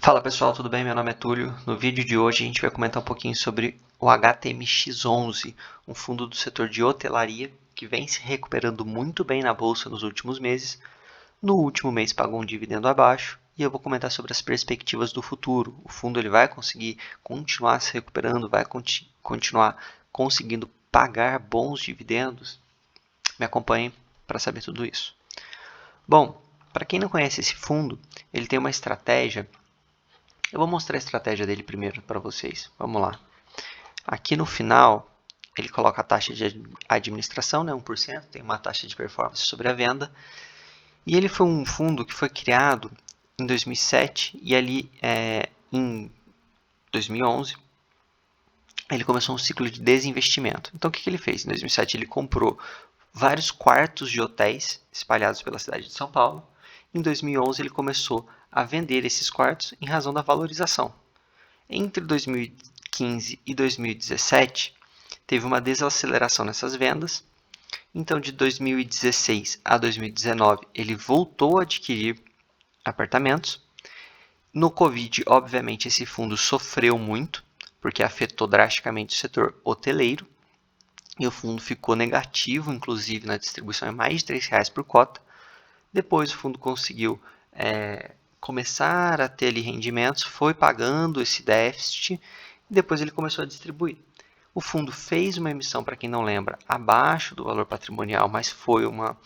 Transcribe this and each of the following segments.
Fala pessoal, tudo bem? Meu nome é Túlio. No vídeo de hoje a gente vai comentar um pouquinho sobre o HTMX11, um fundo do setor de hotelaria que vem se recuperando muito bem na bolsa nos últimos meses. No último mês pagou um dividendo abaixo e eu vou comentar sobre as perspectivas do futuro. O fundo ele vai conseguir continuar se recuperando, vai continuar conseguindo pagar bons dividendos? Me acompanhe para saber tudo isso. Bom, para quem não conhece esse fundo, ele tem uma estratégia. Eu vou mostrar a estratégia dele primeiro para vocês. Vamos lá. Aqui no final, ele coloca a taxa de administração, né, 1%, tem uma taxa de performance sobre a venda. E ele foi um fundo que foi criado em 2007 e ali em 2011 ele começou um ciclo de desinvestimento. Então o que ele fez? Em 2007 ele comprou vários quartos de hotéis espalhados pela cidade de São Paulo. Em 2011 ele começou a vender esses quartos em razão da valorização. Entre 2015 e 2017, teve uma desaceleração nessas vendas. Então, de 2016 a 2019, ele voltou a adquirir apartamentos. No Covid, obviamente, esse fundo sofreu muito, porque afetou drasticamente o setor hoteleiro. E o fundo ficou negativo, inclusive na distribuição, é mais de R$3 por cota. Depois o fundo conseguiu começar a ter ali rendimentos, foi pagando esse déficit e depois ele começou a distribuir. O fundo fez uma emissão, para quem não lembra, abaixo do valor patrimonial, mas foi uma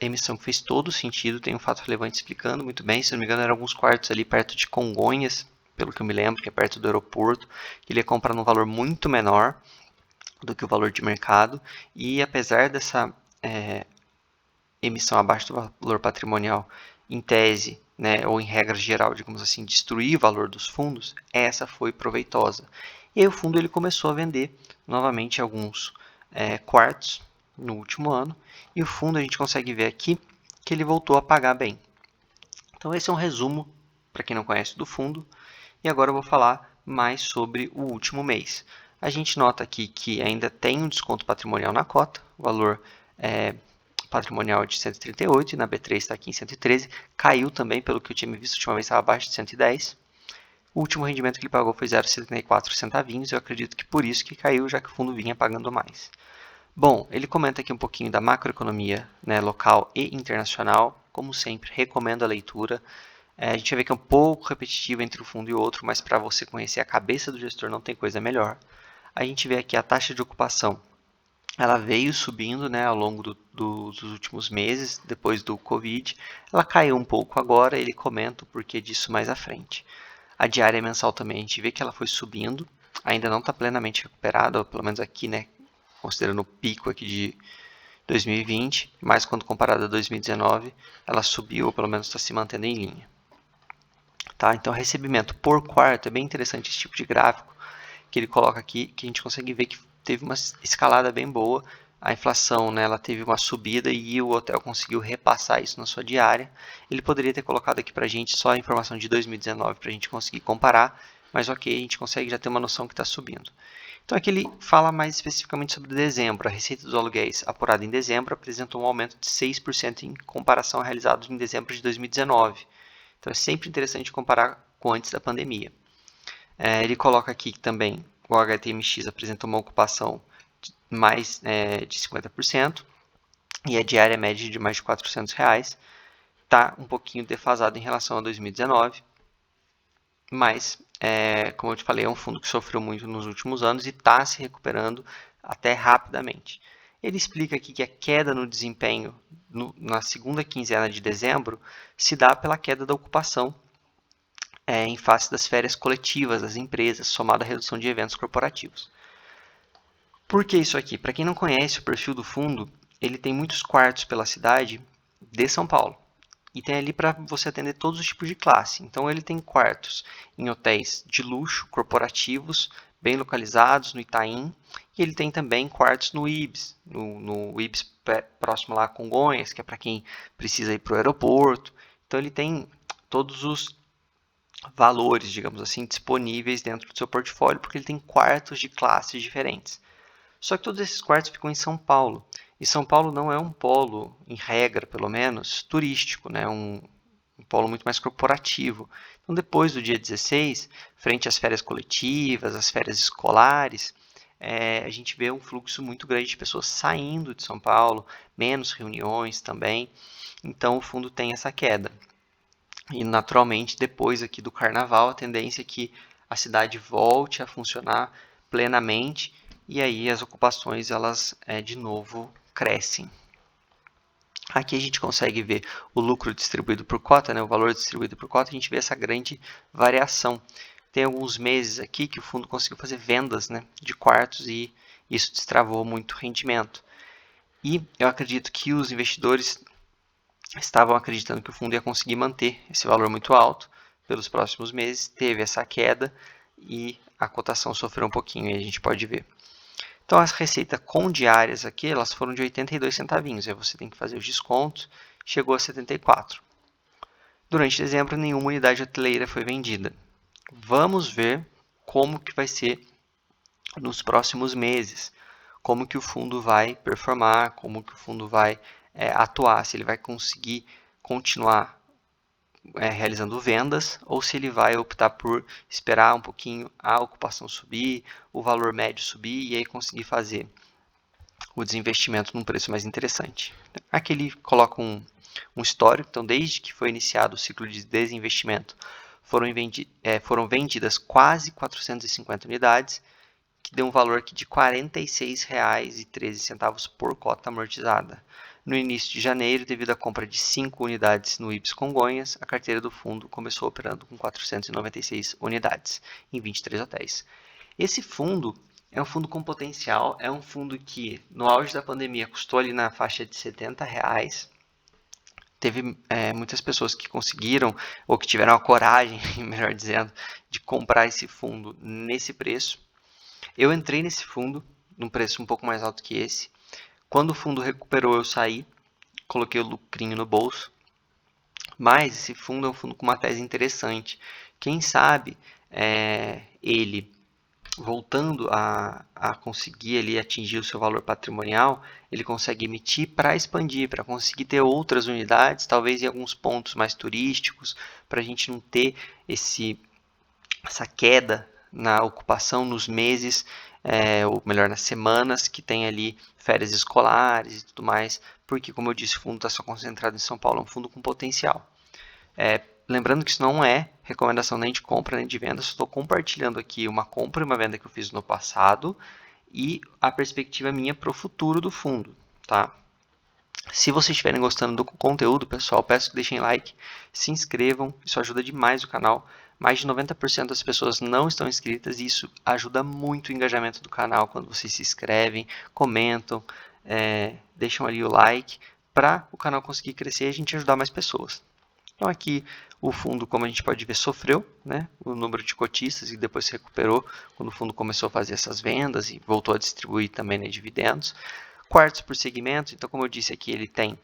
emissão que fez todo sentido, tem um fato relevante explicando muito bem. Se não me engano, eram alguns quartos ali perto de Congonhas, pelo que eu me lembro, que é perto do aeroporto, que ele ia comprar num valor muito menor do que o valor de mercado. E apesar dessa emissão abaixo do valor patrimonial, em tese, né, ou em regra geral, digamos assim, destruir o valor dos fundos, essa foi proveitosa. E aí o fundo ele começou a vender novamente alguns quartos no último ano, e o fundo a gente consegue ver aqui que ele voltou a pagar bem. Então esse é um resumo, para quem não conhece, do fundo, e agora eu vou falar mais sobre o último mês. A gente nota aqui que ainda tem um desconto patrimonial na cota, o valor patrimonial de 138 e na B3 está aqui em 113. Caiu também, pelo que eu tinha visto, a última vez estava abaixo de 110. O último rendimento que ele pagou foi 0,74 centavinhos. Eu acredito que por isso que caiu, já que o fundo vinha pagando mais. Bom, ele comenta aqui um pouquinho da macroeconomia, né, local e internacional. Como sempre, recomendo a leitura. A gente vai ver que é um pouco repetitivo entre um fundo e outro, mas para você conhecer a cabeça do gestor não tem coisa melhor. A gente vê aqui a taxa de ocupação. Ela veio subindo, né, ao longo dos últimos meses, depois do Covid. Ela caiu um pouco agora, ele comenta o porquê disso mais à frente. A diária mensal também, a gente vê que ela foi subindo, ainda não está plenamente recuperada, pelo menos aqui, né, considerando o pico aqui de 2020, mas quando comparada a 2019, ela subiu, ou pelo menos está se mantendo em linha. Tá? Então, recebimento por quarto, é bem interessante esse tipo de gráfico que ele coloca aqui, que a gente consegue ver que teve uma escalada bem boa. A inflação, né, ela teve uma subida e o hotel conseguiu repassar isso na sua diária. Ele poderia ter colocado aqui para a gente só a informação de 2019 para a gente conseguir comparar, mas ok, a gente consegue já ter uma noção que está subindo. Então aqui ele fala mais especificamente sobre dezembro. A receita dos aluguéis apurada em dezembro apresentou um aumento de 6% em comparação ao realizado em dezembro de 2019. Então é sempre interessante comparar com antes da pandemia. Ele coloca aqui que também o HTMX apresentou uma ocupação de mais de 50% e a diária média de mais de R$400. Está um pouquinho defasado em relação a 2019, mas, como eu te falei, é um fundo que sofreu muito nos últimos anos e está se recuperando até rapidamente. Ele explica aqui que a queda no desempenho na segunda quinzena de dezembro se dá pela queda da ocupação em face das férias coletivas das empresas, somada à redução de eventos corporativos. Por que isso aqui? Para quem não conhece o perfil do fundo, ele tem muitos quartos pela cidade de São Paulo. E tem ali para você atender todos os tipos de classe. Então ele tem quartos em hotéis de luxo, corporativos, bem localizados, no Itaim. E ele tem também quartos no Ibis, no Ibis próximo lá a Congonhas, que é para quem precisa ir para o aeroporto. Então ele tem todos os valores, digamos assim, disponíveis dentro do seu portfólio, porque ele tem quartos de classes diferentes. Só que todos esses quartos ficam em São Paulo. E São Paulo não é um polo, em regra, pelo menos, turístico, né? Um polo muito mais corporativo. Então, depois do dia 16, frente às férias coletivas, às férias escolares, a gente vê um fluxo muito grande de pessoas saindo de São Paulo, menos reuniões também. Então, o fundo tem essa queda. E, naturalmente, depois aqui do Carnaval, a tendência é que a cidade volte a funcionar plenamente e aí as ocupações, elas, de novo, crescem. Aqui a gente consegue ver o lucro distribuído por cota, né, o valor distribuído por cota, a gente vê essa grande variação. Tem alguns meses aqui que o fundo conseguiu fazer vendas, né, de quartos e isso destravou muito rendimento. E eu acredito que os investidores estavam acreditando que o fundo ia conseguir manter esse valor muito alto pelos próximos meses, teve essa queda e a cotação sofreu um pouquinho, aí a gente pode ver. Então, as receitas com diárias aqui, elas foram de 82 centavinhos, aí você tem que fazer os descontos, chegou a 74. Durante dezembro, nenhuma unidade hoteleira foi vendida. Vamos ver como que vai ser nos próximos meses, como que o fundo vai performar, como que o fundo vai atuar, se ele vai conseguir continuar realizando vendas ou se ele vai optar por esperar um pouquinho a ocupação subir, o valor médio subir e aí conseguir fazer o desinvestimento num preço mais interessante. Aqui ele coloca um histórico, então desde que foi iniciado o ciclo de desinvestimento foram vendidas quase 450 unidades, que deu um valor aqui de R$ 46,13 por cota amortizada. No início de janeiro, devido à compra de 5 unidades no Ibis Congonhas, a carteira do fundo começou operando com 496 unidades em 23 hotéis. Esse fundo é um fundo com potencial, é um fundo que no auge da pandemia custou ali na faixa de R$ 70. Teve muitas pessoas que conseguiram, ou que tiveram a coragem, melhor dizendo, de comprar esse fundo nesse preço. Eu entrei nesse fundo num preço um pouco mais alto que esse. Quando o fundo recuperou, eu saí, coloquei o lucrinho no bolso. Mas esse fundo é um fundo com uma tese interessante. Quem sabe ele voltando a conseguir ali atingir o seu valor patrimonial, ele consegue emitir para expandir, para conseguir ter outras unidades, talvez em alguns pontos mais turísticos, para a gente não ter essa queda na ocupação nos meses, ou melhor, nas semanas que tem ali férias escolares e tudo mais, porque, como eu disse, o fundo está só concentrado em São Paulo, é um fundo com potencial. Lembrando que isso não é recomendação nem de compra nem de venda, só estou compartilhando aqui uma compra e uma venda que eu fiz no passado e a perspectiva minha para o futuro do fundo, tá? Se vocês estiverem gostando do conteúdo, pessoal, peço que deixem like, se inscrevam, isso ajuda demais o canal. Mais de 90% das pessoas não estão inscritas e isso ajuda muito o engajamento do canal quando vocês se inscrevem, comentam, deixam ali o like para o canal conseguir crescer e a gente ajudar mais pessoas. Então aqui o fundo, como a gente pode ver, sofreu, né, o número de cotistas e depois se recuperou quando o fundo começou a fazer essas vendas e voltou a distribuir também, né, dividendos. Quartos por segmento, então como eu disse aqui, ele tem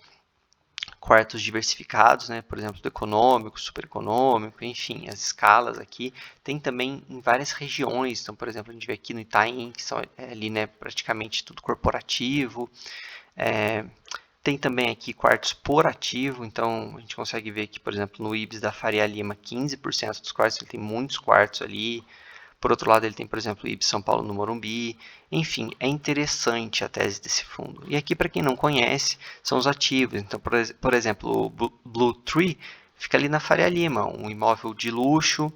quartos diversificados, né, por exemplo, do econômico, super econômico, enfim, as escalas aqui. Tem também em várias regiões, então por exemplo, a gente vê aqui no Itaim, que são ali, né, praticamente tudo corporativo. Tem também aqui quartos por ativo, então a gente consegue ver aqui, por exemplo, no Ibis da Faria Lima, 15% dos quartos, ele tem muitos quartos ali. Por outro lado, ele tem, por exemplo, o Ibis São Paulo no Morumbi. Enfim, é interessante a tese desse fundo. E aqui, para quem não conhece, são os ativos. Então, por exemplo, o Blue Tree fica ali na Faria Lima, um imóvel de luxo,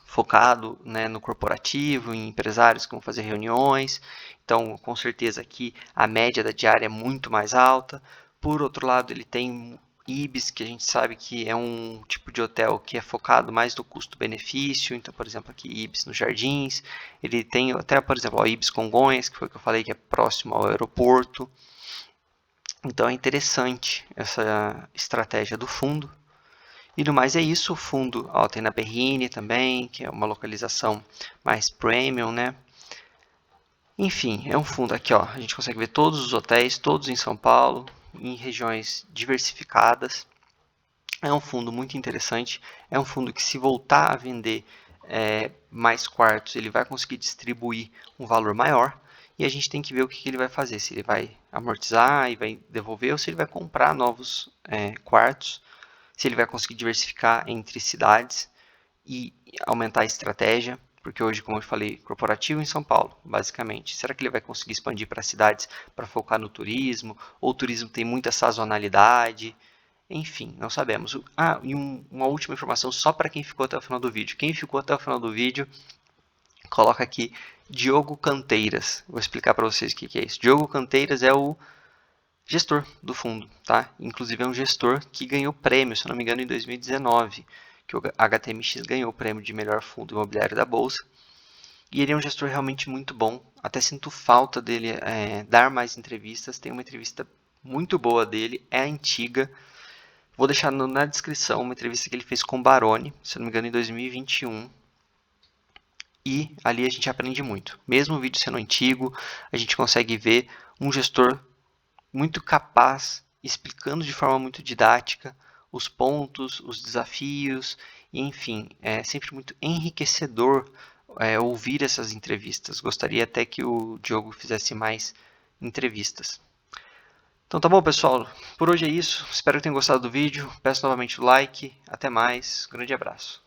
focado, né, no corporativo, em empresários que vão fazer reuniões. Então, com certeza aqui a média da diária é muito mais alta. Por outro lado, ele tem Ibis, que a gente sabe que é um tipo de hotel que é focado mais no custo-benefício. Então, por exemplo, aqui Ibis nos Jardins. Ele tem até, por exemplo, o Ibis Congonhas, que foi o que eu falei, que é próximo ao aeroporto. Então, é interessante essa estratégia do fundo. E no mais é isso, o fundo tem na Berrini também, que é uma localização mais premium, né? Enfim, é um fundo aqui, ó, a gente consegue ver todos os hotéis, todos em São Paulo, em regiões diversificadas. É um fundo muito interessante, é um fundo que se voltar a vender mais quartos, ele vai conseguir distribuir um valor maior. E a gente tem que ver o que ele vai fazer, se ele vai amortizar e vai devolver ou se ele vai comprar novos quartos se ele vai conseguir diversificar entre cidades e aumentar a estratégia, porque hoje, como eu falei, corporativo em São Paulo, basicamente. Será que ele vai conseguir expandir para cidades para focar no turismo? Ou o turismo tem muita sazonalidade? Enfim, não sabemos. E uma última informação só para quem ficou até o final do vídeo. Quem ficou até o final do vídeo, coloca aqui Diogo Canteiras. Vou explicar para vocês o que é isso. Diogo Canteiras é o gestor do fundo, tá? Inclusive é um gestor que ganhou prêmio, se não me engano, em 2019, que o HTMX ganhou o prêmio de melhor fundo imobiliário da bolsa. E ele é um gestor realmente muito bom. Até sinto falta dele dar mais entrevistas. Tem uma entrevista muito boa dele, é antiga. Vou deixar na descrição uma entrevista que ele fez com o Baroni, se não me engano, em 2021. E ali a gente aprende muito. Mesmo o vídeo sendo antigo, a gente consegue ver um gestor muito capaz, explicando de forma muito didática os pontos, os desafios, e, enfim, é sempre muito enriquecedor ouvir essas entrevistas. Gostaria até que o Diogo fizesse mais entrevistas. Então tá bom, pessoal, por hoje é isso. Espero que tenham gostado do vídeo. Peço novamente o like. Até mais. Grande abraço.